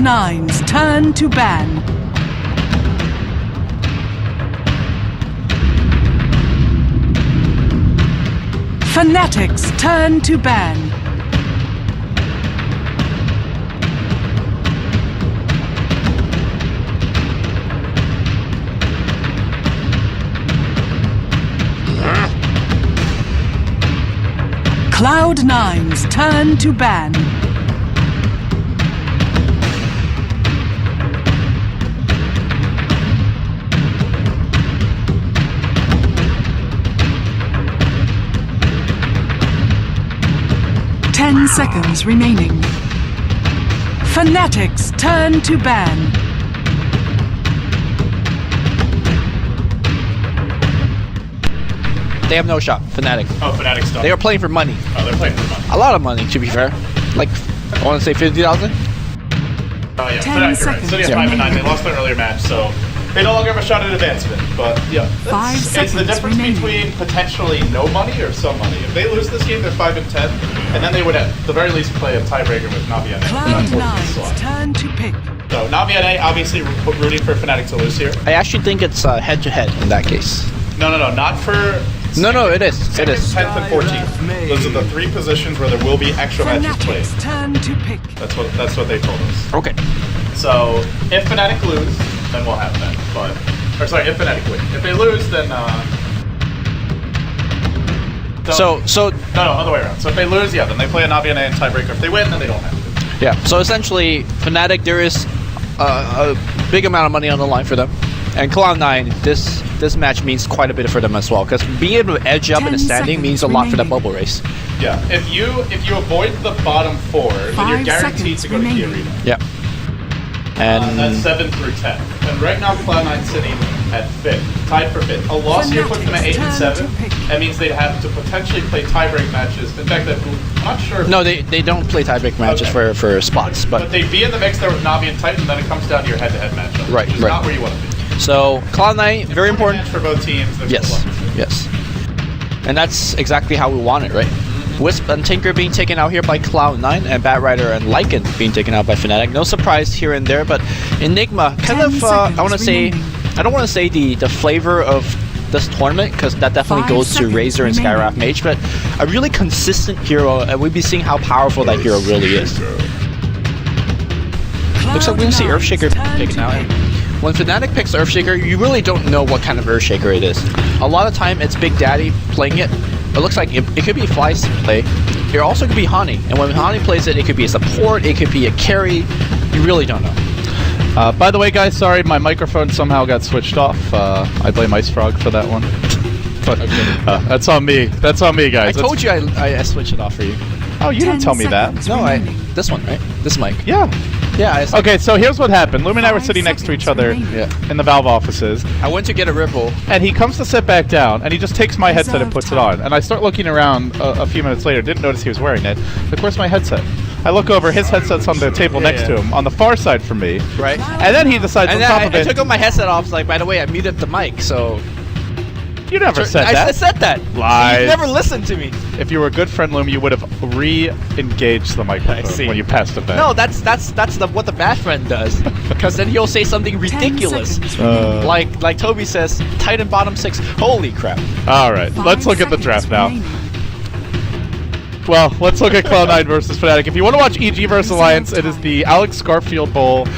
Cloud9's turn to ban. Fnatic's turn to ban. Cloud9's turn to ban. Ten seconds remaining. Fnatic's turn to ban. They have no shot. Fnatic. Oh, Fnatic's done. They are playing for money. Oh, they're playing for money. A lot of money, to be fair. Like, I want to say 50,000. Oh yeah, 10 Fnatic, you're right. seconds. City is 5-9. They lost their earlier match, so they no longer have a shot at advancement. But yeah, it's the difference between potentially no money or some money. If they lose this game, they're 5-10, and then they would at the very least play a tiebreaker with Navi and Cloud9's turn to pick. So Navi and obviously rooting for Fnatic to lose here. I actually think it's head-to-head in that case. No, not for. No, it is. Second, 10th, and 14th. Those are the three positions where there will be extra matches played. Fnatic's turn to pick. That's what they told us. Okay. So if Fnatic lose, then we'll have that. Or sorry, if Fnatic win. If they lose, then no, other way around. So if they lose, yeah, then they play a Navi and tiebreaker. If they win, then they don't have to. Yeah. So essentially, Fnatic, there is a big amount of money on the line for them, and Cloud9, this match means quite a bit for them as well, because being able to edge up in the standing means a lot for the bubble race. Yeah. If you avoid the bottom four, then you're guaranteed to go to the arena. Yeah. And that's 7 through 10. And right now, Cloud9 sitting at 5th, tied for 5th. A loss here puts them at 8 and 7. That means they'd have to potentially play tiebreak matches. In fact, I'm not sure. No, they don't play tiebreak matches for spots, but they'd be in the mix there with Navi and Titan. Then it comes down to your head-to-head matchup. Right, which is not where you want to be. So Cloud9, very important match for both teams. Yes. And that's exactly how we want it, right? Wisp and Tinker being taken out here by Cloud9, and Batrider and Lycan being taken out by Fnatic. No surprise here and there, but Enigma kind of, I don't want to say the flavor of this tournament, because that definitely goes to Razor and Skywrath Mage, but a really consistent hero, and we'll be seeing how powerful that hero really is. Looks like we're going to see Earthshaker taken out. When Fnatic picks Earthshaker, you really don't know what kind of Earthshaker it is. A lot of time, it's Big Daddy playing it. It looks like it could be Fly's play. It also could be Hani. And when Hani plays it, it could be a support, it could be a carry. You really don't know. By the way, guys, sorry, my microphone somehow got switched off. I blame Ice Frog for that one. But that's on me. That's on me, guys. I told you I switched it off for you. Oh, you didn't tell me that. No, this one, right? This mic. Yeah. Yeah. Okay, so here's what happened. Lumi and I were sitting next to each other in the Valve offices. I went to get a Ripple. And he comes to sit back down, and he just takes my headset and puts it on. And I start looking around a few minutes later, didn't notice he was wearing it. Like, where's my headset? I look over, his headset's on the table next to him, on the far side from me. Right. And then he decides on top of it. I took my headset off, like, by the way, I muted the mic, so... You never said that. I said that. Lies. You never listened to me. If you were a good friend, Loom, you would have re-engaged the microphone when you passed it back. No, that's what the bad friend does. Because then he'll say something ridiculous. Like Toby says, Titan bottom 6. Holy crap. All right, let's look at the draft now. Well, let's look at Cloud9 versus Fnatic. If you want to watch EG versus Alliance, it is the Alex Garfield Bowl.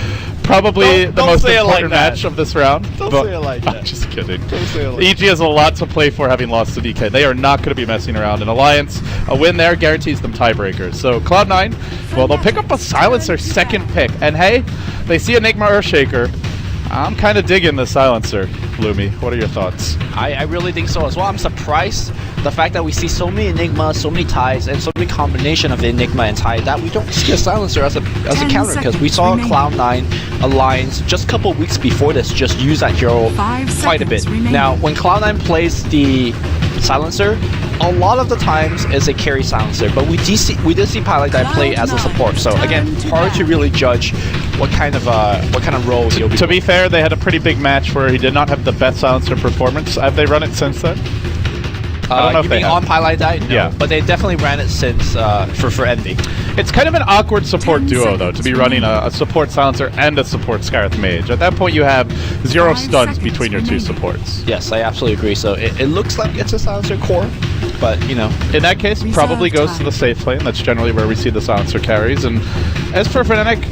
Probably the most important match of this round. Don't say it like that. I'm just kidding. Don't say it like EG has a lot to play for, having lost to DK. They are not going to be messing around. And Alliance, a win there guarantees them tiebreakers. So Cloud9, well, they'll pick up a Silencer second pick. And hey, they see Enigma Earthshaker. I'm kind of digging the Silencer, Lumi. What are your thoughts? I really think so as well. I'm surprised the fact that we see so many Enigma, so many ties, and so many combination of Enigma and tie that we don't see a Silencer as a counter, because we saw Cloud9 Alliance just a couple weeks before this just use that hero quite a bit. Now, when Cloud9 plays the Silencer, a lot of the times is a carry Silencer, but we did see Pilot that play as a support. So again, hard to really judge what kind of role he'll be. To be fair, they had a pretty big match where he did not have the best Silencer performance. Have they run it since then? I don't know if they have. On Pilot Died? No, yeah. But they definitely ran it since for Envy. It's kind of an awkward support 10 duo, though, to be running a support silencer and a support Scarith Mage. At that point, you have 0 5 stuns seconds between your two remaining. supports. Yes, I absolutely agree. So it looks like it's a silencer core, but you know. In that case, Reserve probably goes time. to the safe lane. That's generally where we see the silencer carries. And as for Fnatic,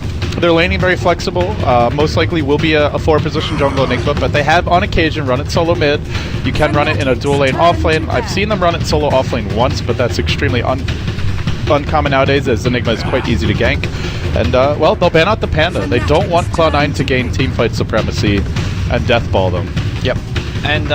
they're laning very flexible. Most likely will be a 4-position jungle Enigma, but they have on occasion run it solo mid. You can run it in a dual lane off lane. I've seen them run it solo off lane once, but that's extremely uncommon nowadays, as Enigma is quite easy to gank. And, well, they'll ban out the Panda. They don't want Cloud9 to gain teamfight supremacy and deathball them. Yep. And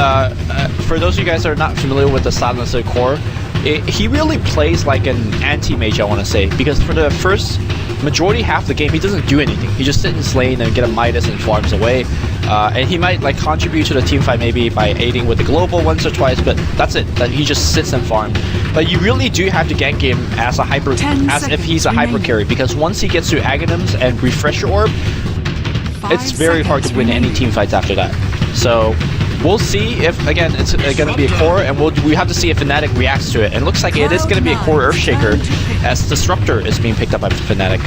for those of you guys that are not familiar with the silencer core, he really plays like an anti-mage, I want to say, because for the first majority half of the game, he doesn't do anything. He just sits in his lane and get a Midas and farms away. And he might like contribute to the team fight maybe by aiding with the global once or twice, but that's it. That he just sits and farms. But you really do have to gank him as a hyper, as if he's a hyper carry, because once he gets to Aghanims and Refresher Orb, it's very hard to win any team fights after that. So we'll see if, again, it's going to be a core, and we have to see if Fnatic reacts to it. And it looks like it is going to be a core Earthshaker, as Disruptor is being picked up by Fnatic.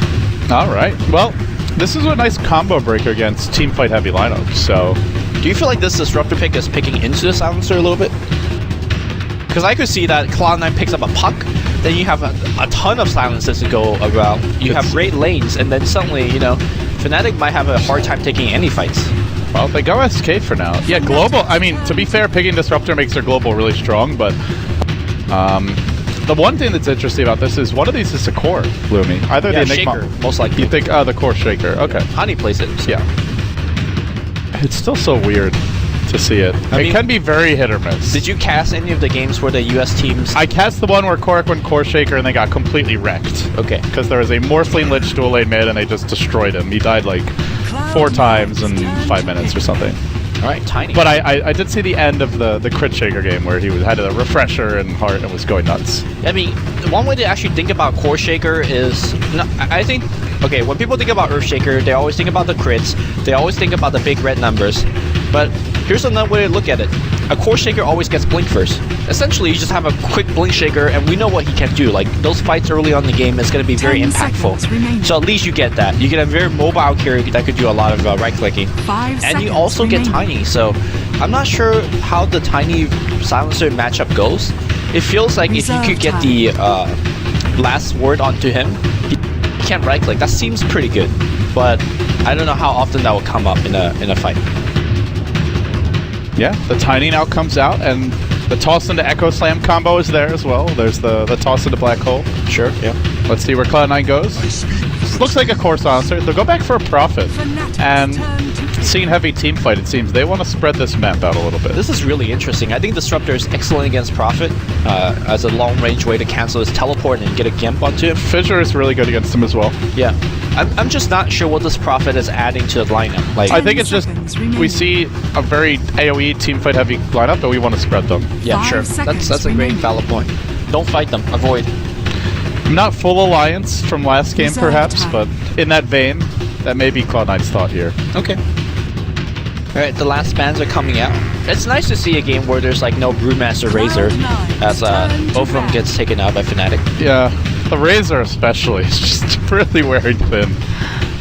All right. Well, this is a nice combo breaker against teamfight heavy lineups. So, do you feel like this Disruptor pick is picking into the silencer a little bit? Because I could see that Cloud9 picks up a puck, then you have a ton of silencers to go around. You have great lanes, and then suddenly, you know, Fnatic might have a hard time taking any fights. well, they go SK for now. Yeah, global. I mean, to be fair, picking Disruptor makes their global really strong, but the one thing that's interesting about this is one of these is a core, Lumi. Either Yeah, the Enigma. Shaker, most likely. You think, the core Shaker. Okay. Honey plays it. So. Yeah. It's still so weird to see it. I It mean, can be very hit or miss. Did you cast any of the games where the US teams... I cast the one where Korak went core Shaker and they got completely wrecked. Okay. Because there was a Morphling Lich dual lane mid and they just destroyed him. He died like 4 times in 5 minutes or something. Alright, Tiny. But I did see the end of the Crit Shaker game where he had a refresher and heart and was going nuts. I mean, one way to actually think about Core Shaker is... No, I think... Okay, when people think about Earthshaker, they always think about the crits, they always think about the big red numbers, but here's another way to look at it. A Core Shaker always gets Blink first. Essentially, you just have a quick Blink Shaker, and we know what he can do. Like, those fights early on in the game is going to be very 10 impactful. seconds remaining. So at least you get that. You get a very mobile carry that could do a lot of right-clicking. 5 And you seconds also get remaining. Tiny, so I'm not sure how the Tiny Silencer matchup goes. It feels like if you Reserve could get the last word onto him, he can't right-click. That seems pretty good, but I don't know how often that will come up in a fight. Yeah, the Tiny now comes out, and the toss into Echo Slam combo is there as well. There's the toss into Black Hole. Sure, yeah. Let's see where Cloud9 goes. Looks like a core silencer. They'll go back for a Prophet. Fnatic And turn to pick. seeing heavy team fight, it seems they want to spread this map out a little bit. This is really interesting. I think Disruptor is excellent against Prophet as a long-range way to cancel his teleport and get a Gimp onto him. Fissure is really good against him as well. Yeah. I'm just not sure what this Prophet is adding to the lineup. Like, I think it's just seconds remaining. we see a very AoE team fight heavy lineup, but we want to spread them. yeah, 5 sure. seconds That's a great remaining. valid point. Don't fight them. Avoid. Not full alliance from last game, Reserve perhaps, time. but in that vein, that may be Cloud9's thought here. Okay. Alright, the last bans are coming out. It's nice to see a game where there's like no Brewmaster Razor, Cloud9 as turn to both of them ban. gets taken out by Fnatic. Yeah, the Razor especially is just really wearing thin.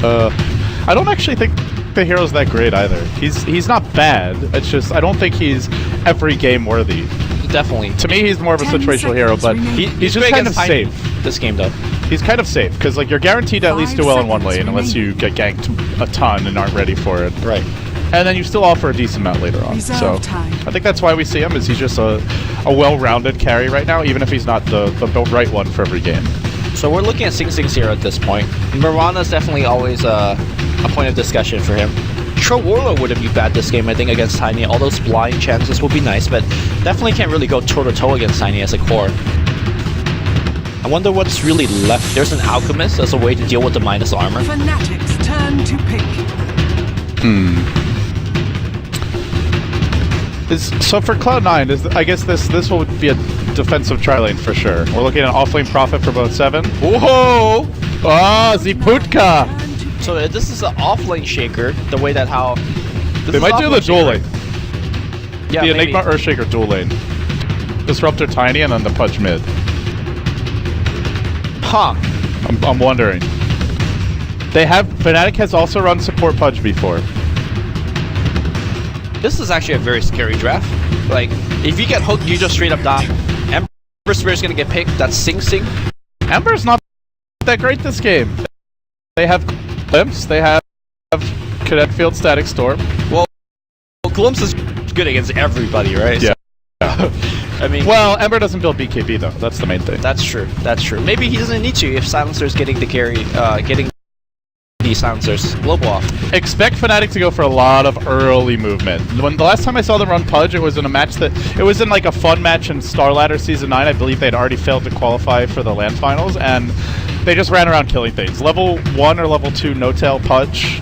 I don't actually think the hero's that great either. He's not bad. It's just I don't think he's every game worthy. Definitely. To me, he's more of a 10 situational hero, but seconds remaining. he's just great kind of against Tiny safe. this game though. He's kind of safe because like you're guaranteed to at least 5 do well in one seconds lane unless you get ganked a ton and aren't ready for it. Right. And then you still offer a decent amount later on. Reserve So time. I think that's why we see him. Is he's just a well-rounded carry right now, even if he's not the right one for every game. So we're looking at Sing Sing's here at this point. Mirana's definitely always a point of discussion for him. Tro Warlord wouldn't be bad this game, I think, against Tiny. All those blind chances would be nice, but definitely can't really go toe-to-toe against Tiny as a core. I wonder what's really left. There's an Alchemist as a way to deal with the minus armor. Fnatic's turn to pick. So for Cloud9, I guess this will be a defensive tri-lane for sure. We're looking at an off-lane Prophet for both 7. Whoa! Ah, Ziputka! Turn to pick. So this is an off-lane shaker, the way that how... They might do the dual lane. Yeah, The maybe. Enigma Earthshaker dual lane. Disruptor Tiny and then the Pudge mid. Huh. I'm wondering. Fnatic has also run support Pudge before. This is actually a very scary draft. Like, if you get hooked, you just straight up die. Ember Spirit's gonna get picked. That's Sing Sing. Ember's not that great this game. They have Glimpse. They have Cadet Field Static Storm. Well, Glimpse is good against everybody, right? Yeah. I mean, well, Ember doesn't build BKB though. That's the main thing. That's true. That's true. Maybe he doesn't need to if Silencer's getting the carry, getting the Silencers global off. Expect Fnatic to go for a lot of early movement. When the last time I saw them run Pudge, it was in a match it was in like a fun match in Star Ladder Season 9. I believe they'd already failed to qualify for the LAN finals, and they just ran around killing things. Level 1 or level 2 no-tail Pudge.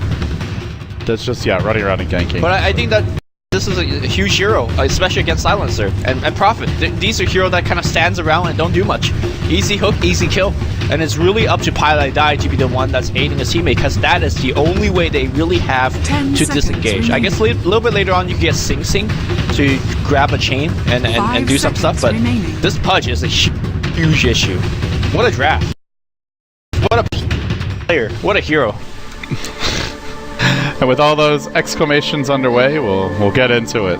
That's just, yeah, running around and ganking. But I think that this is a huge hero, especially against Silencer and Prophet. These are heroes that kind of stands around and don't do much. Easy hook, easy kill. And it's really up to PyLiDie to be the one that's aiding his teammate, because that is the only way they really have to disengage. I guess a little bit later on you can get Sing Sing to grab a chain and do some stuff, but this Pudge is a huge issue. What a draft. What a player. What a hero. And with all those exclamations underway, we'll get into it.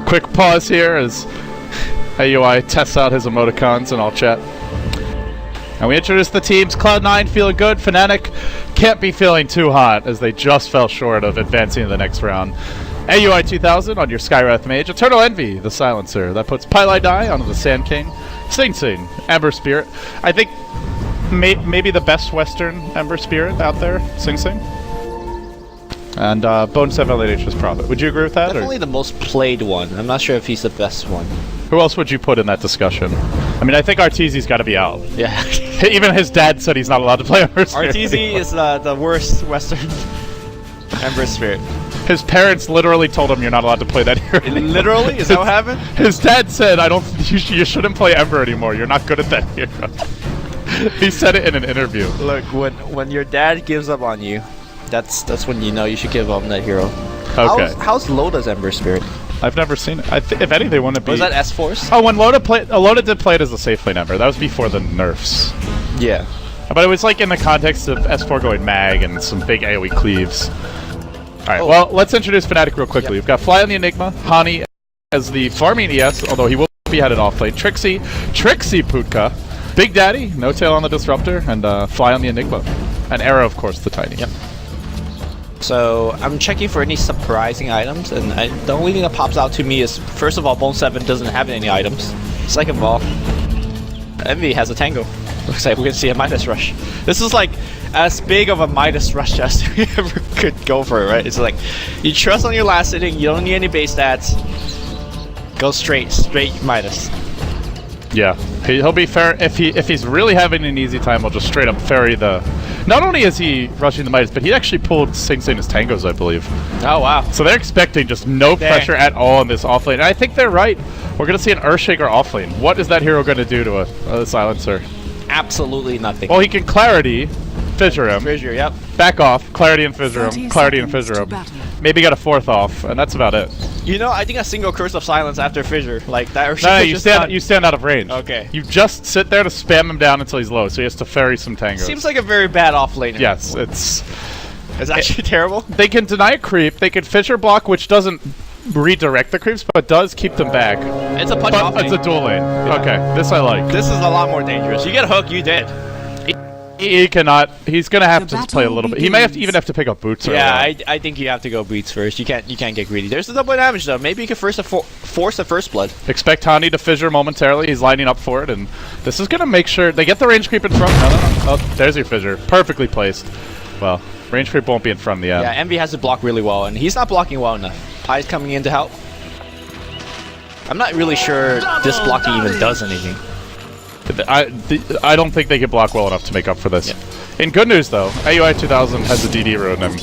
Quick pause here as AUI tests out his emoticons and I'll chat. And we introduce the teams. Cloud9 feeling good. Fnatic can't be feeling too hot as they just fell short of advancing to the next round. AUI 2000 on your Skywrath Mage. Eternal Envy, the Silencer. That puts PyLiDie onto the Sand King. Sing Sing, Ember Spirit. I think maybe the best Western Ember Spirit out there, Sing Sing. And Bone 7 late HS Prophet. Would you agree with that? Definitely the most played one. I'm not sure if he's the best one. Who else would you put in that discussion? I mean, I think Arteezy's got to be out. Yeah. Even his dad said he's not allowed to play Ember Spirit. Arteezy is the worst Western Ember Spirit. His parents literally told him you're not allowed to play that hero anymore. Literally? Is that what happened? His dad said, you shouldn't play Ember anymore. You're not good at that hero. He said it in an interview. Look, when your dad gives up on you, that's when you know you should give up on that hero. Okay. How's Loda's Ember Spirit? I've never seen it. If anything, they want to be... Was that S-Force? Oh, when Loda did play it as a safe lane Ember. That was before the nerfs. Yeah. But it was like in the context of S4 going mag and some big AoE cleaves. Alright, well, let's introduce Fnatic real quickly. We've got Fly on the Enigma, Hani as the farming ES, although he will be headed off lane. Trixie Putka, Big Daddy, No Tail on the Disruptor, and Fly on the Enigma. And Arrow, of course, the Tiny. Yep. So I'm checking for any surprising items, and the only thing that pops out to me is, first of all, Bone 7 doesn't have any items. Second of all, Envy has a Tango. Looks like we're gonna see a Midas Rush. This is like as big of a Midas Rush as we ever could go for, right? It's like, you trust on your last hitting, you don't need any base stats, go straight Midas. Yeah, he'll be fair if he's really having an easy time. He'll just straight up ferry the. Not only is he rushing the Midas, but he actually pulled Sing Sing as tangos, I believe. Oh wow! So they're expecting just no pressure at all in this offlane, and I think they're right. We're gonna see an Earthshaker offlane. What is that hero gonna do to a Silencer? Absolutely nothing. Well, he can Clarity, Fissure him. Fissure, yep. Back off, Clarity and Fissure him. Clarity and Fissure him. Maybe get a fourth off, and that's about it. You know, I think a single Curse of Silence after Fissure, like that. No, you stand out of range. Okay. You just sit there to spam him down until he's low, so he has to ferry some tangos. Seems like a very bad off laner. Yes, it's actually terrible. They can deny a creep. They can Fissure block, which doesn't redirect the creeps, but does keep them back. It's a punch off lane. It's a dual lane. Yeah. Okay, this I like. This is a lot more dangerous. You get a hook, you dead. He cannot. He's gonna have to play a little bit. He may even have to pick up boots. Yeah, I think you have to go boots first. You can't get greedy. There's the double damage though. Maybe you can force a first blood. Expect Hani to Fissure momentarily. He's lining up for it, and this is gonna make sure they get the range creep in front. No. Oh, there's your Fissure, perfectly placed. Well, range creep won't be in front of the end. Yeah, Envy has to block really well, and he's not blocking well enough. Pie's coming in to help. I'm not really sure this blocking even does anything. I don't think they can block well enough to make up for this. Yeah. In good news, though, AUI 2000 has a DD rune, and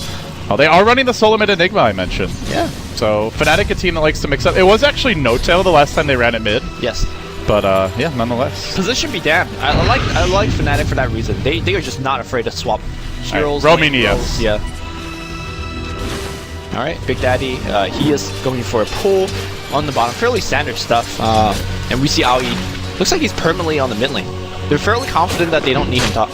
they are running the solo mid Enigma I mentioned. Yeah. So Fnatic, a team that likes to mix up. It was actually No Tail the last time they ran it mid. Yes. But yeah, nonetheless. Position be damned. I like Fnatic for that reason. They are just not afraid to swap heroes. Roaming ES. Yeah. All right, Big Daddy. He is going for a pull on the bottom. Fairly standard stuff. And we see Aoi. Looks like he's permanently on the mid lane. They're fairly confident that they don't need him top.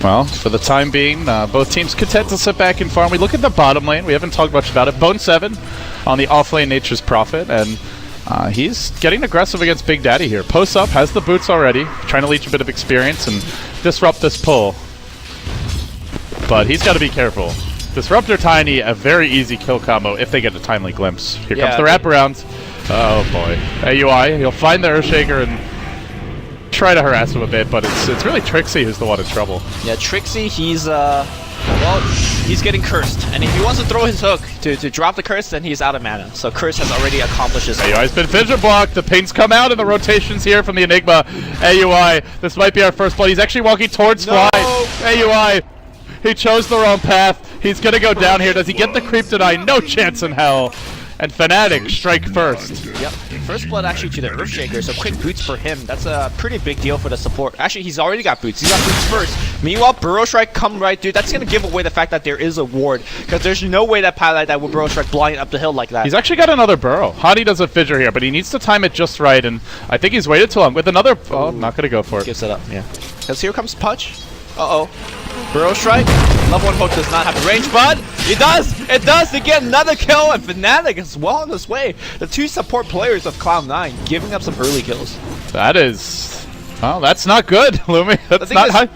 Well, for the time being, both teams content to sit back and farm. We look at the bottom lane. We haven't talked much about it. Bone7 on the off-lane Nature's Prophet, and he's getting aggressive against Big Daddy here. Posts up, has the boots already, trying to leech a bit of experience and disrupt this pull. But he's got to be careful. Disruptor Tiny, a very easy kill combo if they get a timely glimpse. Here comes the wraparound. Oh boy. AUI, he'll find the Earthshaker and try to harass him a bit, but it's really Trixie who's the one in trouble. Yeah, Trixie, he's well, he's getting cursed, and if he wants to throw his hook to drop the curse, then he's out of mana. So curse has already accomplished his. AUI's been vision blocked. The pings come out in the rotations here from the Enigma. AUI, this might be our first blood. He's actually walking towards Fly. AUI, he chose the wrong path. He's gonna go down here. Does he get the creep deny? No chance in hell. And Fnatic strike first. Yep. First blood actually to the Earthshaker, so quick boots for him. That's a pretty big deal for the support. Actually, he's already got boots. He's got boots first. Meanwhile, Burrow Strike come right, dude. That's going to give away the fact that there is a ward, because there's no way that Pilot that would Burrow Strike blind up the hill like that. He's actually got another Burrow. Hani does a fissure here, but he needs to time it just right, and I think he's waited too long. With another... Oh, not going to go for it. Gives it up, yeah. Because here comes Punch. Uh-oh. Burrow Strike. Level 1 hook does not have the range, but it does! It does to get another kill, and Fnatic is well on his way. The two support players of Cloud9 giving up some early kills. That is... Well, that's not good, Lumi. That's not how...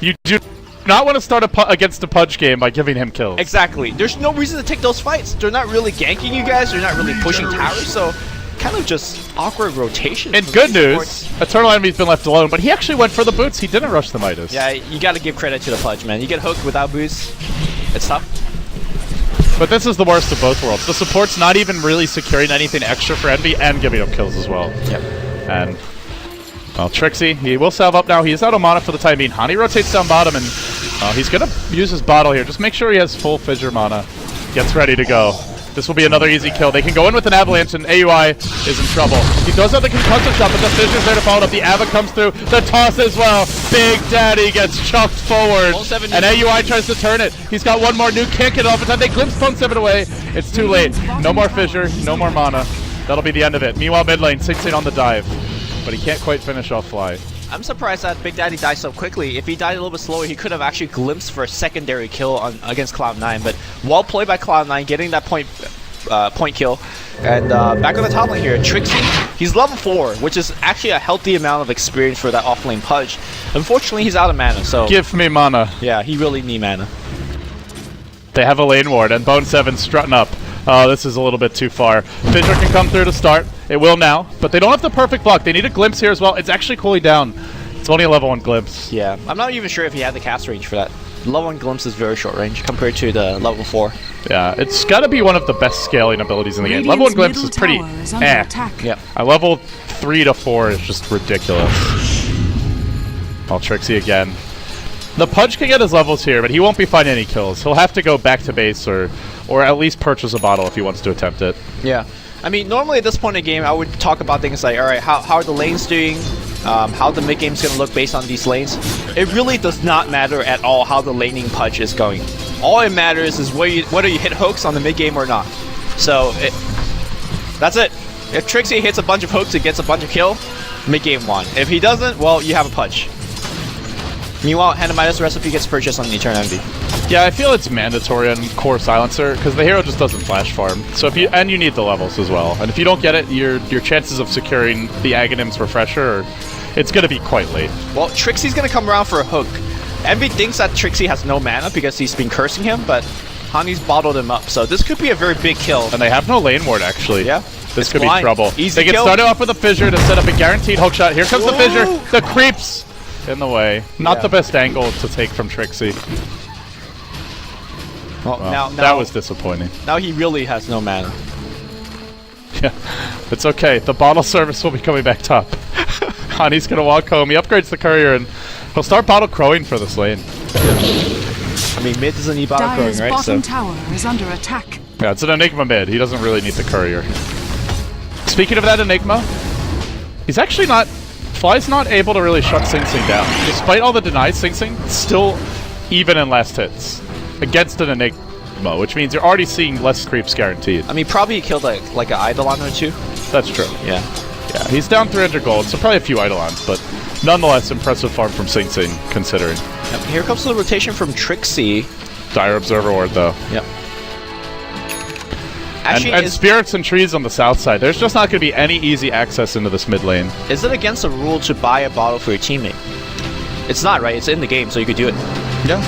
You do not want to start against a Punch game by giving him kills. Exactly. There's no reason to take those fights. They're not really ganking you guys. They're not really pushing towers, so... kind of just awkward rotation. And good news, Eternal Enemy's been left alone, but he actually went for the boots. He didn't rush the Midas. Yeah, you got to give credit to the Pudge, man. You get hooked without boots, it's tough. But this is the worst of both worlds. The support's not even really securing anything extra for Envy and giving up kills as well. Yep. And, well, Trixie, he will salve up now. He is out of mana for the time being. Hani rotates down bottom, and he's going to use his bottle here. Just make sure he has full fissure mana. Gets ready to go. This will be another easy kill. They can go in with an avalanche, and AUI is in trouble. He does have the concussive shot, but the fissure's there to follow it up. The Ava comes through. The toss as well. Big Daddy gets chucked forward, and AUI tries to turn it. He's got one more. Nuke can't get it off in time. They glimpse Bone7 away. It's too late. No more fissure. No more mana. That'll be the end of it. Meanwhile, mid lane, 16 on the dive, but he can't quite finish off Fly. I'm surprised that Big Daddy died so quickly. If he died a little bit slower, he could have actually glimpsed for a secondary kill against Cloud9. But well played by Cloud9, getting that point kill. And back on the top lane here, Trixie, he's level 4, which is actually a healthy amount of experience for that off-lane Pudge. Unfortunately, he's out of mana, so... Give me mana. Yeah, he really needs mana. They have a lane ward, and Bone7 strutting up. Oh, this is a little bit too far. Fissure can come through to start. It will now, but they don't have the perfect block. They need a glimpse here as well. It's actually cooling down. It's only a level 1 glimpse. Yeah, I'm not even sure if he had the cast range for that. Level 1 glimpse is very short range compared to the level 4. Yeah, it's got to be one of the best scaling abilities in the game. Level 1 glimpse is pretty Yeah. Level 3 to 4 is just ridiculous. Oh, Trixie again. The Pudge can get his levels here, but he won't be finding any kills. He'll have to go back to base or at least purchase a bottle if he wants to attempt it. Yeah. I mean, normally at this point in the game, I would talk about things like, alright, how are the lanes doing? How the mid game's gonna look based on these lanes. It really does not matter at all how the laning Pudge is going. All it matters is whether you hit hooks on the mid game or not. So, that's it. If Trixie hits a bunch of hooks and gets a bunch of kill, mid game won. If he doesn't, well, you have a Pudge. Meanwhile, Hanamidas recipe gets purchased on the Eternal Envy. Yeah, I feel it's mandatory on core silencer because the hero just doesn't flash farm. So if you need the levels as well, and if you don't get it, your chances of securing the Aghanim's refresher, it's gonna be quite late. Well, Trixie's gonna come around for a hook. Envy thinks that Trixie has no mana because he's been cursing him, but Hani's bottled him up. So this could be a very big kill. And they have no lane ward actually. Yeah. This could be trouble. Easy they get kill. started off with a fissure to set up a guaranteed hook shot. Here comes the fissure. The creeps in the way. Not the best angle to take from Trixie. Well, now that was disappointing. Now he really has no mana. Yeah, it's okay. The bottle service will be coming back top. Hani's gonna walk home. He upgrades the courier and he'll start bottle crowing for this lane. I mean, mid doesn't need bottle crowing, right? Bottom tower is under attack. Yeah, it's an Enigma mid. He doesn't really need the courier. Speaking of that Enigma, he's actually not... Fly's not able to really shut Sing Sing down. Despite all the denies, Sing Sing still even in last hits against an Enigma, which means you're already seeing less creeps guaranteed. I mean, probably he killed like an Eidolon or two. That's true. Yeah. Yeah, he's down 300 gold, so probably a few Eidolons, but nonetheless impressive farm from Sing Sing considering. Here comes the rotation from Trixie. Dire Observer Ward, though. Yep. Actually, and Spirits and Trees on the south side. There's just not going to be any easy access into this mid lane. Is it against the rule to buy a bottle for your teammate? It's not, right? It's in the game, so you could do it. Yeah.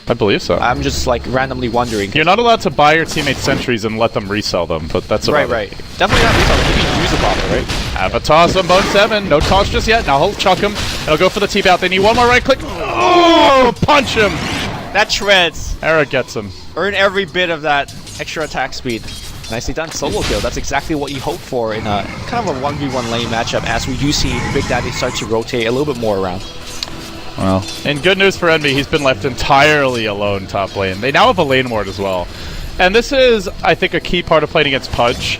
I believe so. I'm just like randomly wondering. You're not allowed to buy your teammates sentries and let them resell them, but that's about right. Definitely not resell them. You can use a bottle, right? Have a toss on Bone 7. No toss just yet. Now he'll chuck him. And he'll go for the T-Bout. They need one more right click. Oh, punch him. That shreds. Era gets him. Earn every bit of that extra attack speed. Nicely done. Solo kill. That's exactly what you hope for in a kind of a 1v1 lane matchup, as we do see Big Daddy start to rotate a little bit more around. Well, and good news for Envy, he's been left entirely alone top lane. They now have a lane ward as well. And this is, I think, a key part of playing against Pudge.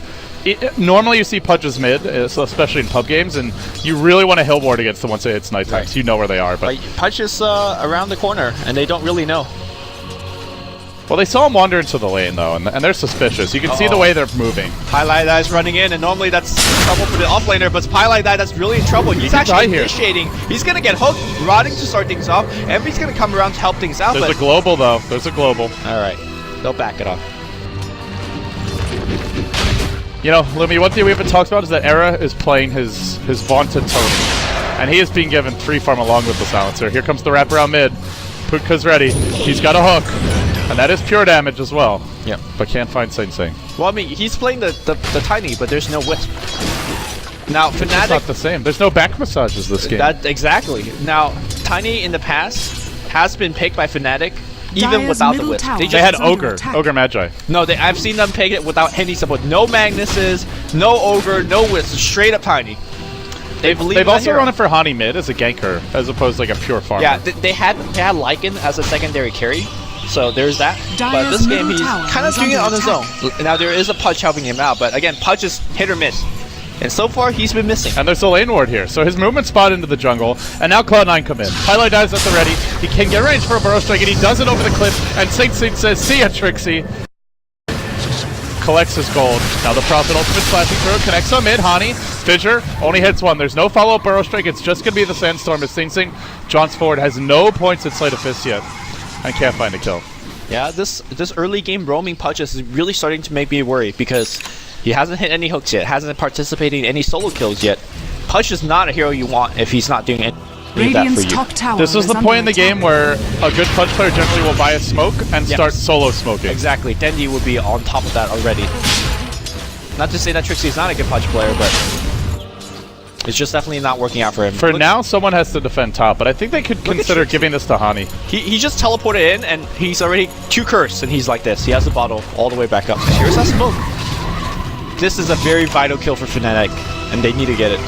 Normally you see Pudge's mid, especially in pub games, and you really want to hill ward against them once it hits nighttime, so you know where they are. But Pudge is around the corner, and they don't really know. Well, they saw him wander into the lane, though, and they're suspicious. You can see the way they're moving. Pylai is running in, and normally that's trouble for the offlaner, but Pylai that's really in trouble. He's actually initiating. He's going to get hooked, rotting to start things off. Envy's going to come around to help things out. There's a global, though. There's a global. All right. They'll back it off. You know, Lumi, one thing we haven't talked about is that Era is playing his vaunted Tony. And he is being given free farm along with the Silencer. Here comes the wraparound mid. Putka's ready. He's got a hook. And that is pure damage as well. Yep. But can't find Sing Sing. Well, I mean, he's playing the Tiny, but there's no Wisp. Now, Fnatic... It's not the same. There's no back massages this game. Exactly. Now, Tiny in the past has been picked by Fnatic, even without the Wisp. They had Ogre Magi. No, I've seen them pick it without any support. No Magnuses, no Ogre, no Wisp, straight up Tiny. They've also run it for Hani mid as a ganker, as opposed to like a pure farmer. Yeah, they had Lycan as a secondary carry. So there's that. But this game, he's kind of doing it on his own. Now, there is a Pudge helping him out, but again, Pudge is hit or miss. And so far, he's been missing. And there's a lane ward here, so his movement spot into the jungle, and now Cloud9 come in. Pylai dives at the ready. He can get range for a burrow strike, and he does it over the cliff, and Sing Sing says, "See ya, Trixie." Collects his gold. Now the Prophet ultimate slashing through, connects on mid. Hani, Fissure, only hits one. There's no follow-up burrow strike. It's just going to be the Sandstorm as Sing Sing jaunts forward, has no points at Sleight of Fist yet, and can't find a kill. Yeah, this early game roaming Pudge is really starting to make me worry, because he hasn't hit any hooks yet, hasn't participated in any solo kills yet. Pudge is not a hero you want if he's not doing any of that for you. This is the point in the game where a good Pudge player generally will buy a smoke and start solo smoking. Exactly. Dendi would be on top of that already. Not to say that Trixie is not a good Pudge player, but it's just definitely not working out for him. For now, someone has to defend top, but I think they could consider giving this to Hani. He just teleported in, and he's already 2 curse, and he's like this. He has the bottle all the way back up. Here's that smoke. This is a very vital kill for Fnatic, and they need to get it.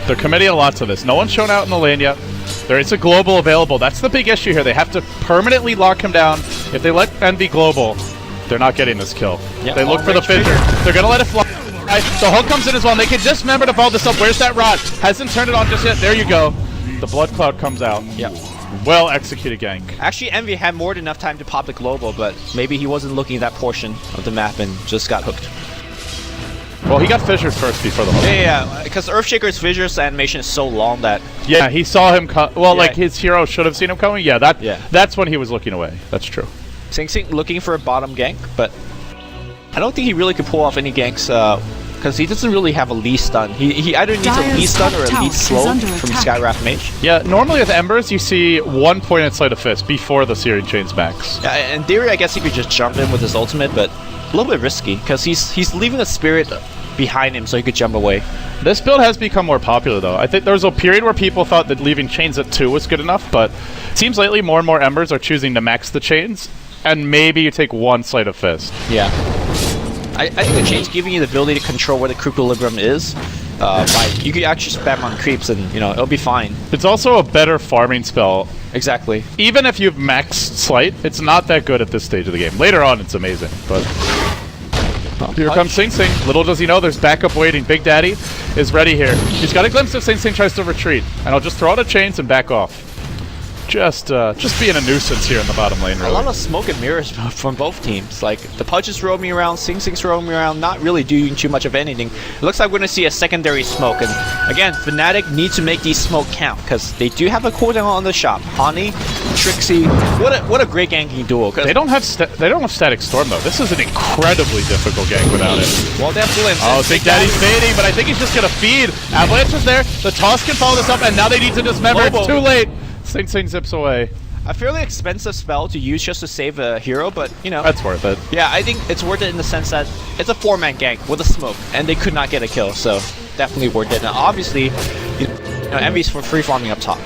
They're committing a lot to this. No one's shown out in the lane yet. There is a global available. That's the big issue here. They have to permanently lock him down. If they let Envy global, they're not getting this kill. Yep. They look for the Fissure. They're going to let it fly. The hook comes in as well, and they can just remember to follow this up. Where's that rod? Hasn't turned it on just yet. There you go. The blood cloud comes out. Yep. Well executed gank. Actually, Envy had more than enough time to pop the global, but maybe he wasn't looking at that portion of the map and just got hooked. Well, he got Fissured first before the hook. Yeah, because Earthshaker's Fissure's animation is so long that... Yeah, he saw him come. Well, like his hero should have seen him coming. Yeah, that's when he was looking away. That's true. Sing Sing looking for a bottom gank, but I don't think he really could pull off any ganks because he doesn't really have a lead stun. He either needs a lead stun or a lead slow from Skywrath Mage. Yeah, normally with Embers, you see 1 point at Sleight of Fist before the Searing Chains max. Yeah, in theory, I guess he could just jump in with his ultimate, but a little bit risky because he's leaving a spirit behind him so he could jump away. This build has become more popular though. I think there was a period where people thought that leaving chains at 2 was good enough, but it seems lately more and more Embers are choosing to max the chains, and maybe you take 1 Sleight of Fist. Yeah. I think the chain's giving you the ability to control where the creep equilibrium is. You could actually spam on creeps and, you know, it'll be fine. It's also a better farming spell. Exactly. Even if you've maxed Sleight, it's not that good at this stage of the game. Later on, it's amazing, but... Here comes Sing Sing. Little does he know there's backup waiting. Big Daddy is ready here. He's got a glimpse of Sing Sing tries to retreat. And I'll just throw out a chains and back off. just being a nuisance here in the bottom lane, really. A lot of smoke and mirrors from both teams. Like, the Pudge is roaming around, Sing-Sing's roaming around, not really doing too much of anything. It looks like we're going to see a secondary smoke. And again, Fnatic need to make these smoke count, because they do have a cooldown on the shop. Hani, Trixie, what a great ganking duel. They don't have Static Storm, though. This is an incredibly difficult gank without it. Well, they have Glimpse. Oh, Big Daddy's baiting, but I think he's just going to feed. Avalanche is there. The toss can follow this up, and now they need to dismember. It's too late. Sing zips away. A fairly expensive spell to use just to save a hero, but, you know. That's worth it. Yeah, I think it's worth it in the sense that it's a 4-man gank with a smoke, and they could not get a kill, so definitely worth it. And obviously, you know, Envy's for free farming up top.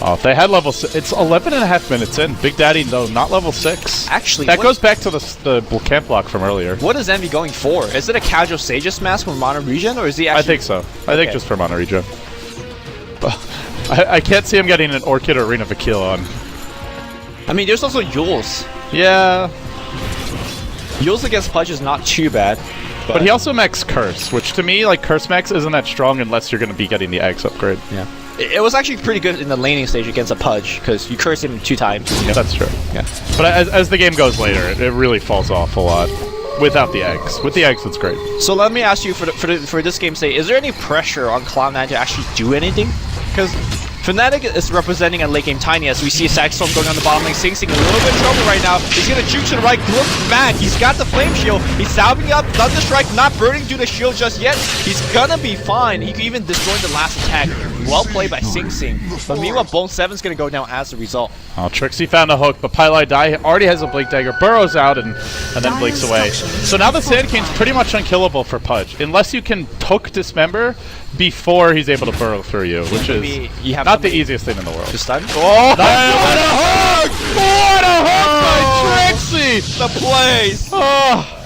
Oh, if they had level 6, it's 11.5 minutes in. Big Daddy, though, not level 6. Actually, that goes back to the camp block from earlier. What is Envy going for? Is it a casual Sage's mask from Mono Regen, or is he actually... I think so. I think just for Mono Regen. I can't see him getting an Orchid or Arena of a kill on. I mean, there's also Yules. Yeah. Yules against Pudge is not too bad. But he also max Curse, which to me, like, Curse max isn't that strong unless you're going to be getting the Eggs upgrade. Yeah. It was actually pretty good in the laning stage against a Pudge, because you curse him 2 times. You know? That's true. Yeah. But as the game goes later, it really falls off a lot. Without the eggs. With the eggs, it's great. So let me ask you, for this game's sake, is there any pressure on Cloud9 to actually do anything? Because Fnatic is representing a late game Tiny, as we see Saxstorm going on the bottom lane. Sing-Sing a little bit in trouble right now. He's going to juke to the right, look back. He's got the Flame Shield. He's salving up. Thunder Strike not burning through the shield just yet. He's going to be fine. He can even destroy the last attack. Well played by Sing-Sing. But meanwhile, Bone 7's going to go down as a result. Oh, Trixie found a hook, but Pylai Dai already has a Blink Dagger, burrows out, and then blinks away. So now the Sand King's pretty much unkillable for Pudge, unless you can hook Dismember before he's able to burrow through you, which is not the easiest thing in the world. Just stun? Oh, what a hook! What a hook by Trixie! The plays! Oh.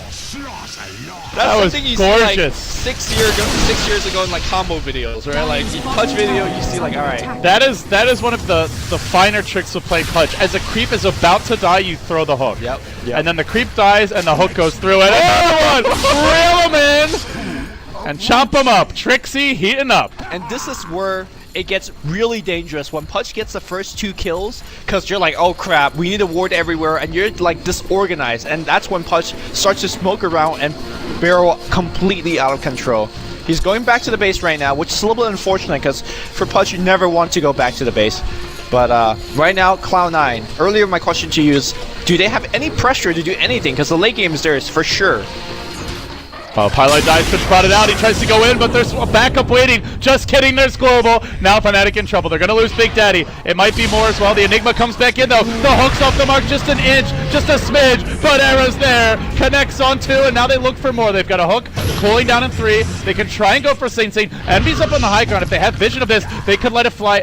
That was gorgeous. Like 6 years ago in like combo videos, right? Like you Pudge video, you see like, all right. That is one of the finer tricks of playing Pudge. As a creep is about to die, you throw the hook. Yep. And then the creep dies, and the hook goes through it. Another one! Reel him in! And chop him up. Trixie heating up. And this is where it gets really dangerous when Pudge gets the first 2 kills, because you're like, oh crap, we need a ward everywhere, and you're like disorganized, and that's when Pudge starts to smoke around and barrel completely out of control. He's going back to the base right now, which is a little bit unfortunate, because for Pudge you never want to go back to the base. But right now, Cloud9, earlier my question to you is, do they have any pressure to do anything? Because the late game is theirs for sure. Pylai Dai's been spotted out. He tries to go in, but there's a backup waiting. Just kidding, there's Global. Now Fnatic in trouble. They're going to lose Big Daddy. It might be more as well. The Enigma comes back in, though. The hook's off the mark just an inch, just a smidge, but Era's there. Connects on 2, and now they look for more. They've got a hook cooling down in 3. They can try and go for Sing-Sing. Envy's up on the high ground. If they have vision of this, they could let it fly.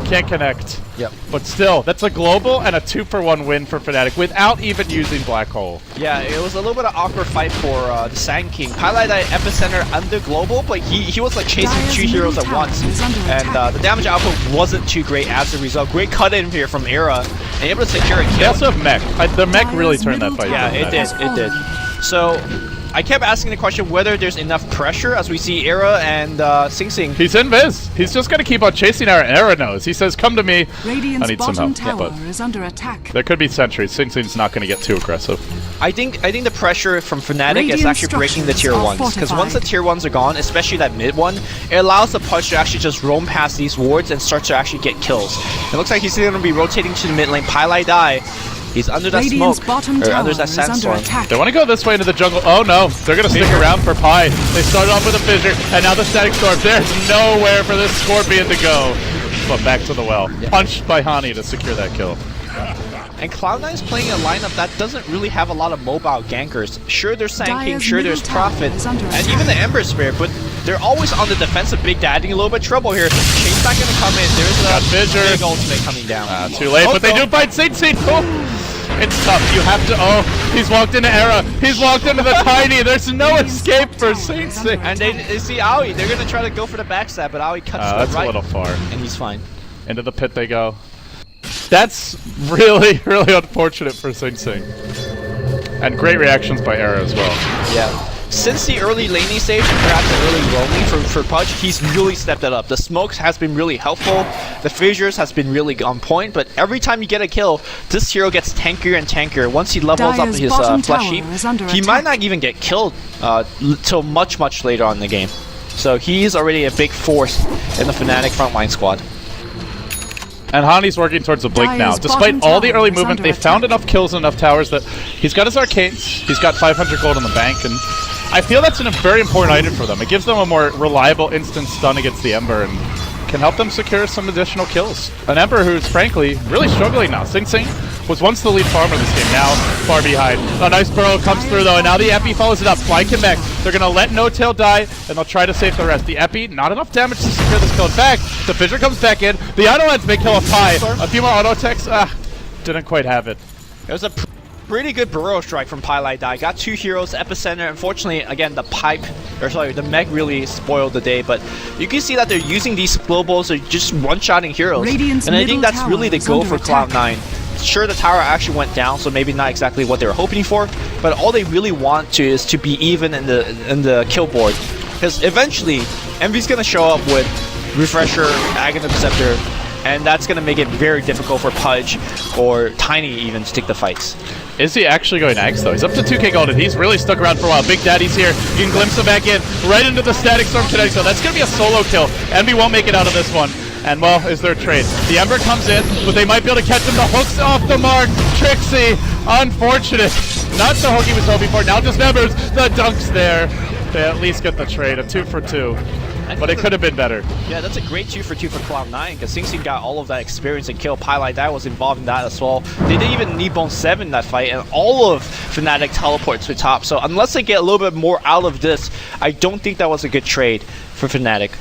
Can't connect. Yep. But still, that's a global and a 2-for-1 win for Fnatic without even using Black Hole. Yeah, it was a little bit of awkward fight for the Sand King. Pylai Dai epicenter under global, but he was like chasing 2 heroes at once. And the damage output wasn't too great as a result. Great cut in here from Era, and able to secure a kill. They also have mech. The mech really turned that fight. Yeah, it did. So I kept asking the question whether there's enough pressure as we see Era and Sing-Sing. He's in Viz. He's just going to keep on chasing Era. Era knows. He says, come to me. Radiant's I need some help. tower is under attack. There could be sentries. Sing-Sing's not going to get too aggressive. I think the pressure from Fnatic is actually breaking the tier 1s. Because once the tier 1s are gone, especially that mid one, it allows the Pudge to actually just roam past these wards and start to actually get kills. It looks like he's going to be rotating to the mid lane. Pylai Dai. He's under that smoke, or under that sandstorm. They want to go this way into the jungle. Oh no, they're going to stick around for Pi. They started off with a fissure, and now the static storm. There's nowhere for this Scorpion to go. But back to the well. Yeah. Punched by Hani to secure that kill. And Cloud9 is playing a lineup that doesn't really have a lot of mobile gankers. Sure, there's Sand King, sure, there's Prophet, and even the Ember Spirit, but they're always on the defensive. Big Daddy, a little bit of trouble here. Shane's not going to come in. There's a big ultimate coming down. Too late, but they do fight Sing-Sing. It's tough. You have to. Oh, he's walked into Era. He's walked into the Tiny. There's no escape for Sing-Sing. And they see Aoi. They're going to try to go for the backstab, but Aoi cuts to the right. That's a little far. And he's fine. Into the pit they go. That's really, really unfortunate for Sing-Sing. And great reactions by Era as well. Yeah. since the early laning stage, and perhaps the early roaming for Pudge, he's really stepped it up. The smokes has been really helpful, the fissures has been really on point, but every time you get a kill, this hero gets tankier and tankier. Once he levels up his flesh heap, he might not even get killed till much later on in the game. So he's already a big force in the Fnatic frontline squad. And Hani's working towards a blink now. Despite all the early movement, they found enough kills and enough towers that he's got his arcanes, he's got 500 gold in the bank, and I feel that's a very important item for them. It gives them a more reliable instant stun against the Ember and can help them secure some additional kills. An Ember who's frankly really struggling now. Sing Sing was once the lead farmer this game, now far behind. A nice burrow comes through though, and now the Epi follows it up. Fly connect. They're going to let No Tail die, and they'll try to save the rest. The Epi, not enough damage to secure this kill. In fact, the Fissure comes back in. The auto lands may kill a Pi. A few more auto attacks, didn't quite have it. It was a pretty good burrow strike from Pylai Dai. Got 2 heroes, Epicenter. Unfortunately, again, the Meg really spoiled the day, but you can see that they're using these globals, they're just one-shotting heroes. Radiant's and I think that's tower really the is goal under for attack. Cloud9. Sure, the tower actually went down, so maybe not exactly what they were hoping for, but all they really want is to be even in the kill board. Because eventually, Envy's going to show up with Refresher, Aghanim Scepter, and that's going to make it very difficult for Pudge or Tiny even to take the fights. Is he actually going Axe though? He's up to 2k gold and he's really stuck around for a while. Big Daddy's here. You can glimpse him back in right into the Static Storm Kinetic. So that's going to be a solo kill. Envy won't make it out of this one. And well, is there a trade? The Ember comes in, but they might be able to catch him. The hook's off the mark. Trixie, unfortunate. Not the hook he was hoping for. Now just Embers. The dunk's there. They at least get the trade. A 2 for 2. But it could have been better. Yeah, that's a great 2 for 2 for Cloud9 because Sing Sing got all of that experience and kill. Pylai Dai was involved in that as well. They didn't even need Bone 7 in that fight, and all of Fnatic teleport to the top. So unless they get a little bit more out of this, I don't think that was a good trade for Fnatic.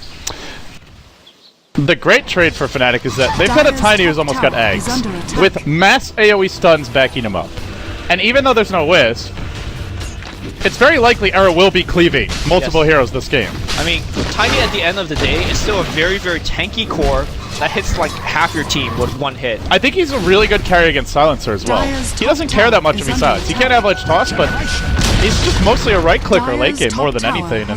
The great trade for Fnatic is that they've got a Tiny who's almost got eggs, with mass AoE stuns backing him up. And even though there's no Wisp, it's very likely Era will be cleaving multiple heroes this game. I mean, Tiny at the end of the day is still a very, very tanky core that hits like half your team with one hit. I think he's a really good carry against Silencer as well. He doesn't care that much if he's silenced. He can't avalanche toss, but he's just mostly a right clicker late game more than anything.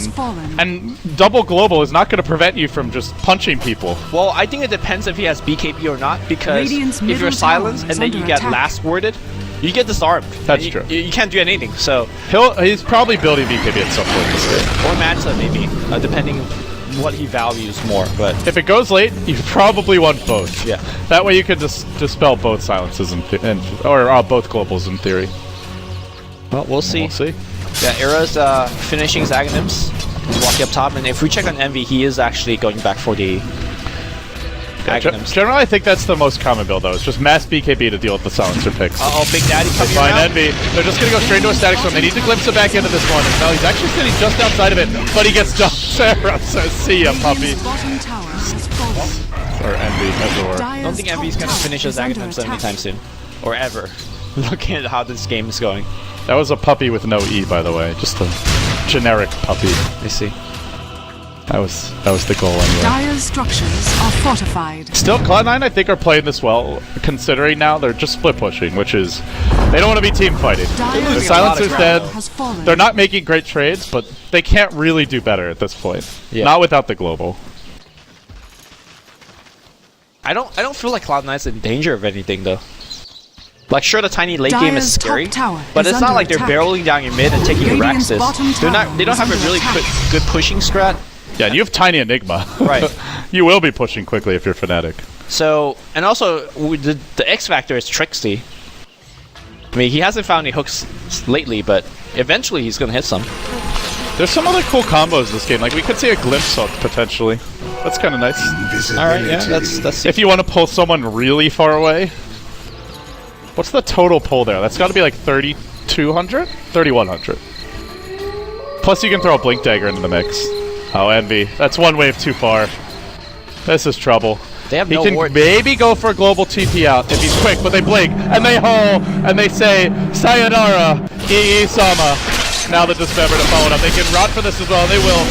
And double global is not going to prevent you from just punching people. Well, I think it depends if he has BKB or not, because if you're silenced and then you get last worded, you get disarmed. That's true. You can't do anything, so... He's probably building BKB at some point this game. Or Matza, maybe, depending what he values more, but... If it goes late, you probably want both. Yeah. That way you can just dispel both silences or both globals in theory. Well, we'll see. We'll see. Yeah, Era's finishing his Aghanims. He's walking up top, and if we check on Envy, he is actually going back for the... Generally, I think that's the most common build, though. It's just mass BKB to deal with the silencer picks. Uh-oh, Big Daddy coming Fine around. Envy. They're just going to go straight into a Static Storm. They need to glimpse it back into this one. No, he's actually sitting just outside of it, but he gets dumped. Sarah says, see ya, puppy. Or Envy, as it were. I don't think Envy's going to finish his Aghanims anytime soon. Or ever. Looking at how this game is going. That was a puppy with no E, by the way. Just a generic puppy. I see. That was the goal anyway. Dire's structures are fortified. Still, Cloud9 I think are playing this well, considering now they're just split pushing, which is they don't want to be team fighting. The silencer's dead. They're not making great trades, but they can't really do better at this point. Yeah. Not without the global. I don't feel like Cloud9's in danger of anything though. Like, sure, the tiny late game is scary, but it's not like they're barreling down your mid and taking your Raxus. They don't have a really good pushing strat. Yeah, and you have Tiny Enigma. Right. You will be pushing quickly if you're Fnatic. So, and also, the X factor is Trixie. I mean, he hasn't found any hooks lately, but eventually he's going to hit some. There's some other cool combos this game. Like, we could see a glimpse hook, potentially. That's kind of nice. Alright, yeah, that's... If you want to pull someone really far away. What's the total pull there? That's got to be like 3,200? 3,100. Plus you can throw a Blink Dagger into the mix. Oh, Envy. That's one wave too far. This is trouble. They have he no can ward. maybe go for a global TP out if he's quick, but they blink, and they haul, and they say, Sayonara, Ii-sama. Now the Dismember to follow it up. They can rot for this as well, they will.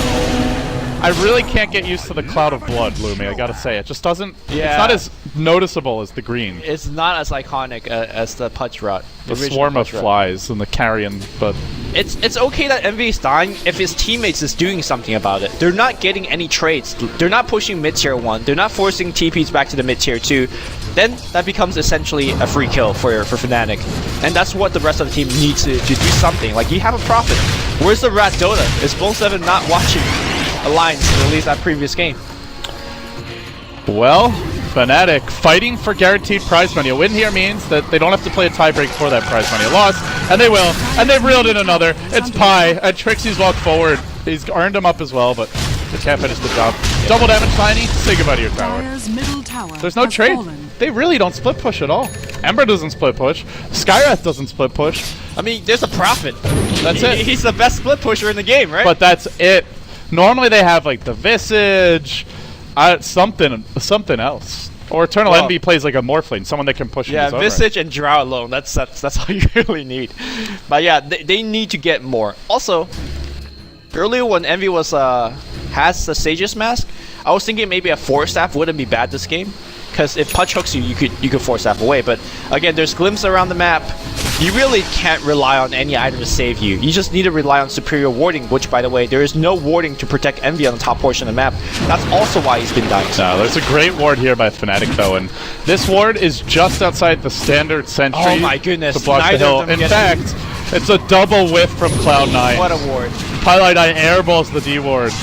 I really can't get used to the cloud of blood, Lumi. I gotta say, it just doesn't. Yeah. It's not as noticeable as the green. It's not as iconic as the Pudge route. The swarm of flies and the carrion, but it's okay that Envy is dying if his teammates is doing something about it. They're not getting any trades. They're not pushing mid tier 1. They're not forcing TPs back to the mid tier 2. Then that becomes essentially a free kill for Fnatic, and that's what the rest of the team needs to do something. Like, you have a profit. Where's the rat Dota? Is Bone7 not watching Alliance in at least that previous game? well, Fnatic fighting for guaranteed prize money. A win here means that they don't have to play a tiebreak for that prize money. A loss, and they will, and they've reeled in another. It's Pi, and Trixie's walked forward. He's earned him up as well, but they can't finish the job. Double damage, Tiny. Say goodbye to your tower. There's no trade. They really don't split push at all. Ember doesn't split push. Skywrath doesn't split push. I mean, there's a profit. That's it. He's the best split pusher in the game, right? But that's it. Normally they have like the Visage, something else. Or Eternal Envy plays like a Morphlane, someone that can push. Yeah, Visage and Drow alone. That's all you really need. But yeah, they need to get more. Also, earlier when Envy was has the Sage's Mask, I was thinking maybe a Force Staff wouldn't be bad this game, because if Pudge hooks you, you could Force Staff away. But again, there's glimpses around the map. You really can't rely on any item to save you. You just need to rely on superior warding, which, by the way, there is no warding to protect Envy on the top portion of the map. That's also why he's been dying. No, there's a great ward here by Fnatic, though, and this ward is just outside the standard sentry. Oh my goodness! To block the hill. In fact, it's a double whiff from Cloud9. What a ward! Cloud9 airballs the D ward,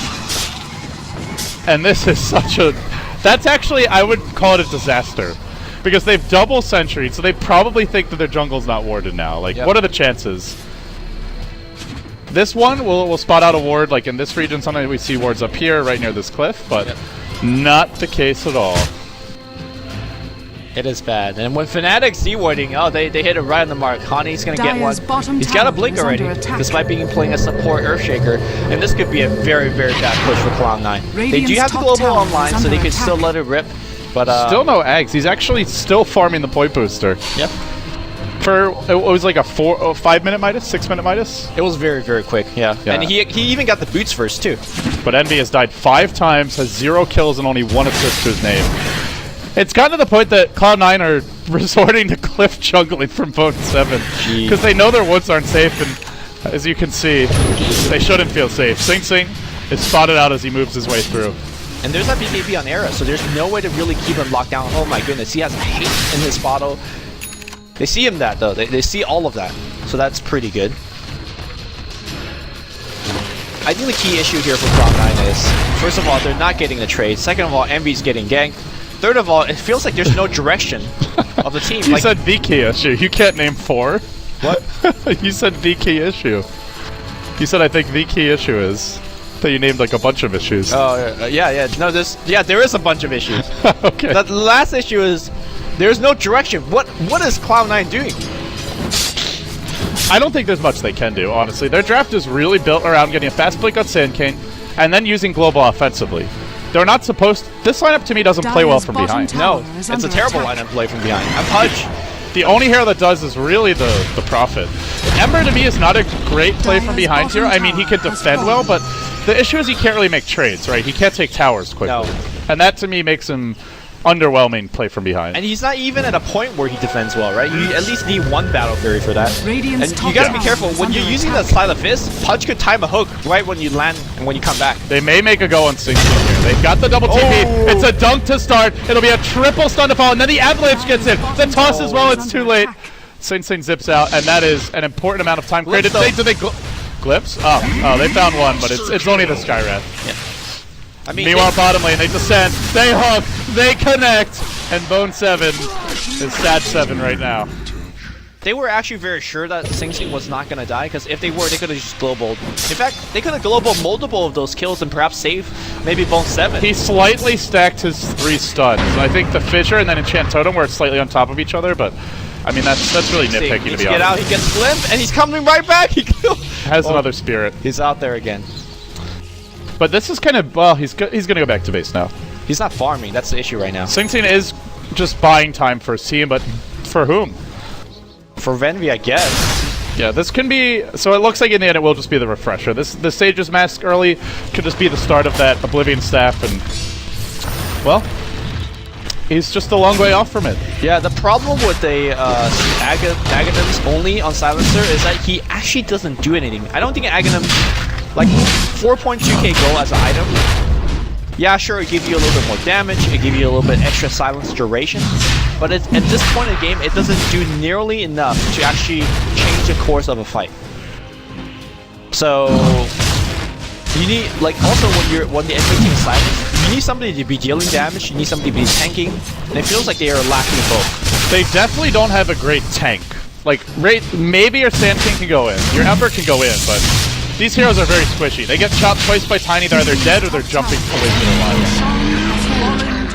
and this is such a. That's actually, I would call it a disaster. Because they've double sentry, so they probably think that their jungle's not warded now. Like, what are the chances? This one, we'll spot out a ward, like in this region. Sometimes we see wards up here, right near this cliff, but not the case at all. It is bad. And when Fnatic see warding, oh, they hit it right on the mark. Hani's gonna get one. He's got a blink already, despite being playing a support Earthshaker. And this could be a very, very bad push for Cloud9. They do have the global online, so they can still let it rip. But still no eggs. He's actually still farming the point booster. Yep. It was like a 5-minute Midas, 6-minute Midas. It was very, very quick. Yeah. And he even got the boots first too. But Envy has died 5 times, has 0 kills and only 1 assist to his name. It's gotten to the point that Cloud9 are resorting to cliff jungling from Bone7 because they know their woods aren't safe, and as you can see, they shouldn't feel safe. Sing Sing is spotted out as he moves his way through. And there's that BKB on Era, so there's no way to really keep him locked down. Oh my goodness, he has hate in his bottle. They see him that though, they see all of that. So that's pretty good. I think the key issue here for Cloud9 is, first of all, they're not getting the trade. Second of all, Envy's getting ganked. Third of all, it feels like there's no direction of the team. You said the key issue. You can't name 4. What? You said the key issue. You said I think the key issue is that you named like a bunch of issues. Oh, yeah. No, there is a bunch of issues. Okay. The last issue is there's no direction. What is Cloud9 doing? I don't think there's much they can do, honestly. Their draft is really built around getting a fast blink on Sand King and then using global offensively. They're not supposed. This lineup to me doesn't play well from behind. No, it's a terrible lineup play from behind. And Pudge. The only hero that does is really the Prophet. Ember to me is not a great play from behind here. I mean, he can defend well, but the issue is he can't really make trades, right? He can't take towers quickly. No. And that to me makes him underwhelming play from behind. And he's not even at a point where he defends well, right? You at least need one Battle Fury for that. And you gotta be careful. When you're using the Sleight of Fist, Pudge could time a hook right when you land and when you come back. They may make a go on Sing Sing here. They've got the double TP. It's a dunk to start. It'll be a triple stun to fall, and then the Avalanche gets in. The toss as well, it's too late. Sing Sing zips out, and that is an important amount of time created. Do they glips? Oh, they found one, but it's only the Skywrath. Yeah. I mean, meanwhile, bottom lane, they descend, they hook, they connect, and Bone7 is sad 7 right now. They were actually very sure that Sing Sing was not going to die, because if they were, they could have just global. In fact, they could have global multiple of those kills and perhaps save maybe Bone7. He slightly stacked his 3 stuns. I think the Fissure and then Enchant Totem were slightly on top of each other, but I mean, that's really nitpicky to be honest. Get out, he gets glimpsed, and he's coming right back. He has another spirit. He's out there again. But this is kind of, well, he's going to go back to base now. He's not farming. That's the issue right now. Sing Sing is just buying time for his team, but for whom? For Envy, I guess. Yeah, this can be... So it looks like in the end it will just be the refresher. The Sage's Mask early could just be the start of that Oblivion Staff, and... Well, he's just a long way off from it. Yeah, the problem with the Aghanim's only on Silencer is that he actually doesn't do anything. I don't think Aghanim... Like, 4.2k gold as an item. Yeah, sure, it gives you a little bit more damage, it gives you a little bit extra silence duration, but at this point in the game, it doesn't do nearly enough to actually change the course of a fight. So, you need, like, also when the enemy team is silent, you need somebody to be dealing damage, you need somebody to be tanking, and it feels like they are lacking both. They definitely don't have a great tank. Like, maybe your Sand King can go in, your Ember can go in, but... These heroes are very squishy. They get chopped twice by Tiny, they're either dead or they're jumping away from their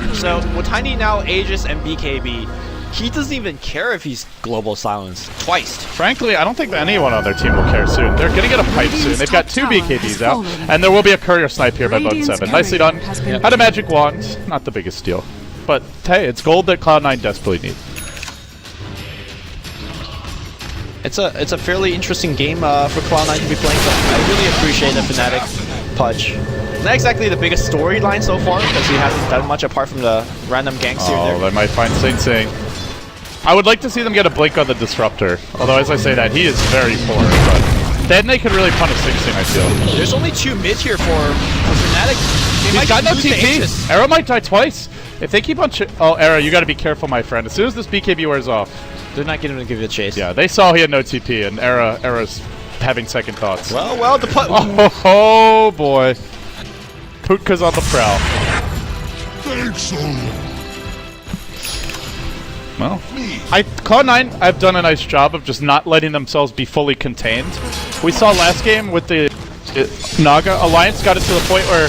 lives. So, with Tiny now, Aegis, and BKB, he doesn't even care if he's global silenced twice. Frankly, I don't think that anyone on their team will care soon. They're gonna get a pipe soon. They've got 2 BKBs out, and there will be a courier snipe here by Bone7. Nicely done. Had a magic wand, not the biggest deal. But hey, it's gold that Cloud9 desperately needs. It's a fairly interesting game for Cloud9 to be playing, but I really appreciate the Fnatic Pudge. Not exactly the biggest storyline so far, because he hasn't done much apart from the random ganks here and there. Oh, they might find Saint Sing. I would like to see them get a blink on the Disruptor, although as I say that, he is very poor, but then they could really punish Sing Sing, I feel. There's only 2 mid here for Fnatic. He's got no TP! Arrow might die twice! If they keep on oh, Arrow, you gotta be careful, my friend. As soon as this BKB wears off, they're not getting him to give you a chase. Yeah, they saw he had no TP, and Era's having second thoughts. Well, the put. Oh boy. Putka's on the prowl. Thanks, Well, Cloud9 have done a nice job of just not letting themselves be fully contained. We saw last game with the Naga Alliance got it to the point where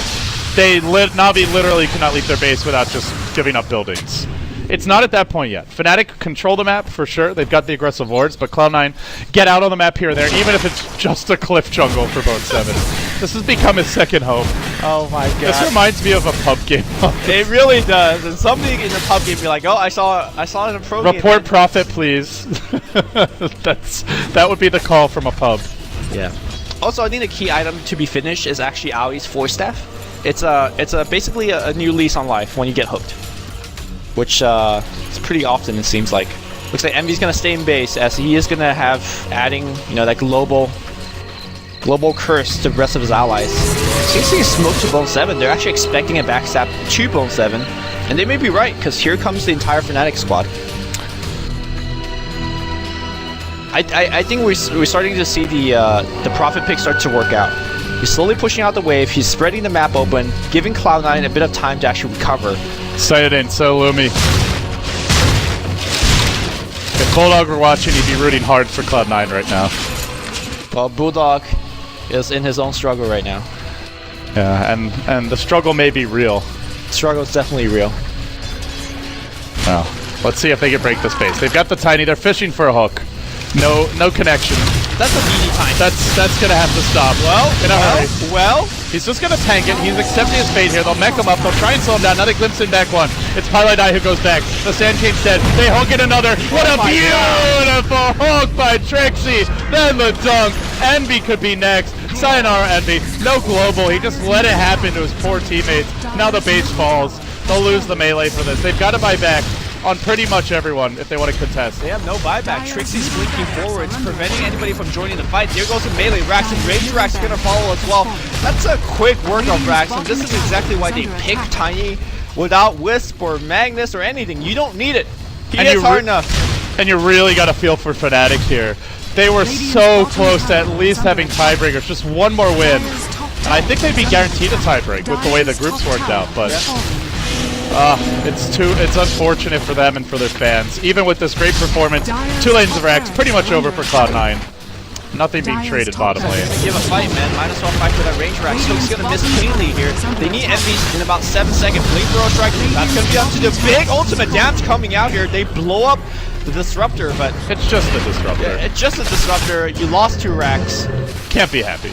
Navi literally cannot leave their base without just giving up buildings. It's not at that point yet. Fnatic control the map for sure. They've got the aggressive wards, but Cloud9 get out on the map here and there, even if it's just a cliff jungle for Bone7. This has become his second home. Oh my god. This reminds me of a pub game. It really does. And somebody in the pub game be like, oh, I saw it in a pro game. Report profit, please. That would be the call from a pub. Yeah. Also, I think the key item to be finished is actually Aui's Force Staff. It's basically a new lease on life when you get hooked. Which it's pretty often, it seems like. Looks like Envy's gonna stay in base, as he is gonna have adding, you know, that global curse to the rest of his allies. Seems to be a smoke to Bone7. They're actually expecting a backstab to Bone7, and they may be right, because here comes the entire Fnatic squad. I think we're starting to see the profit pick start to work out. He's slowly pushing out the wave. He's spreading the map open, giving Cloud9 a bit of time to actually recover. Sight in, so Lumi. If Bulldog were watching, he'd be rooting hard for Cloud9 right now. Well, Bulldog is in his own struggle right now. Yeah, and the struggle may be real. The struggle is definitely real. Well, let's see if they can break this base. They've got the Tiny. They're fishing for a hook. No connection. That's a BD time. That's gonna have to stop. Well. He's just gonna tank it. He's accepting his fate here. They'll mech him up. They'll try and slow him down. Now they glimpse him back one. It's Pilot Eye who goes back. The Sand King's dead. They hook it another. What a beautiful hook by Trixie. Then the dunk. Envy could be next. Sayonara Envy. No global. He just let it happen to his poor teammates. Now the base falls. They'll lose the melee for this. They've got to buy back on pretty much everyone if they want to contest. They have no buyback. Trixie's blinking forwards, preventing anybody from joining the fight. There goes the melee. Rax and Rage Rax gonna follow as well. That's a quick work of Rax, and this is exactly why they picked Tiny without Wisp or Magnus or anything. You don't need it. He hits hard enough. And you really got to feel for Fnatic here. They were so close to at least having tiebreakers. Just one more win. And I think they'd be guaranteed a tiebreak with the way the groups worked out, but it's unfortunate for them and for their fans. Even with this great performance, 2 lanes of Rax, pretty much over for Cloud9. Nothing being traded bottom lane. Give a fight, man. Might as well fight for that range Rax. Hook's gonna miss cleanly here. They need Envy in about 7 seconds. Flamethrower strike. That's gonna be up to the big ultimate damage coming out here. They blow up the Disruptor, but it's just the Disruptor. Yeah, it's just a Disruptor. You lost 2 Rax. Can't be happy.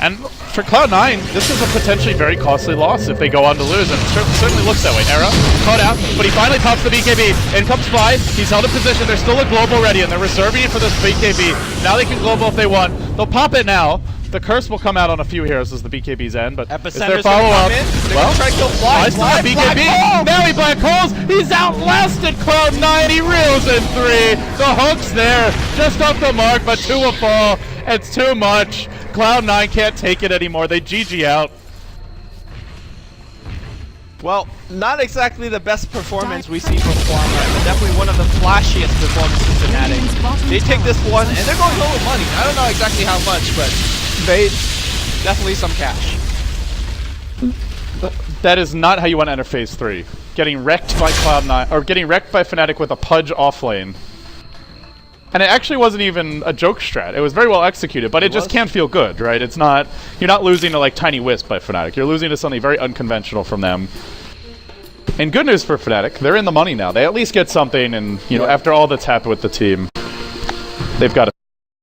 And for Cloud9, this is a potentially very costly loss if they go on to lose, and it certainly looks that way. Era caught out, but he finally pops the BKB. In comes Fly, he's held in position, there's still a global ready, and they're reserving it for this BKB. Now they can global if they want. They'll pop it now. The curse will come out on a few heroes as the BKB's end, but is there follow-up? Well, try to kill Fly. Fly's still BKB. Now he black holes. He's outlasted Cloud9. He reels in 3. The hook's there, just off the mark, but 2 will fall. It's too much. Cloud9 can't take it anymore. They GG out. Well, not exactly the best performance we see from Cloud9, but definitely one of the flashiest performances in Fnatic. They take this one, and they're going low with money. I don't know exactly how much, but they definitely some cash. That is not how you want to enter Phase 3. Getting wrecked by Cloud9, or getting wrecked by Fnatic with a Pudge offlane. And it actually wasn't even a joke strat. It was very well executed, but it just can't feel good, right? It's not, you're not losing to like Tiny Wisp by Fnatic. You're losing to something very unconventional from them. And good news for Fnatic, they're in the money now. They at least get something, and you know, after all that's happened with the team, they've got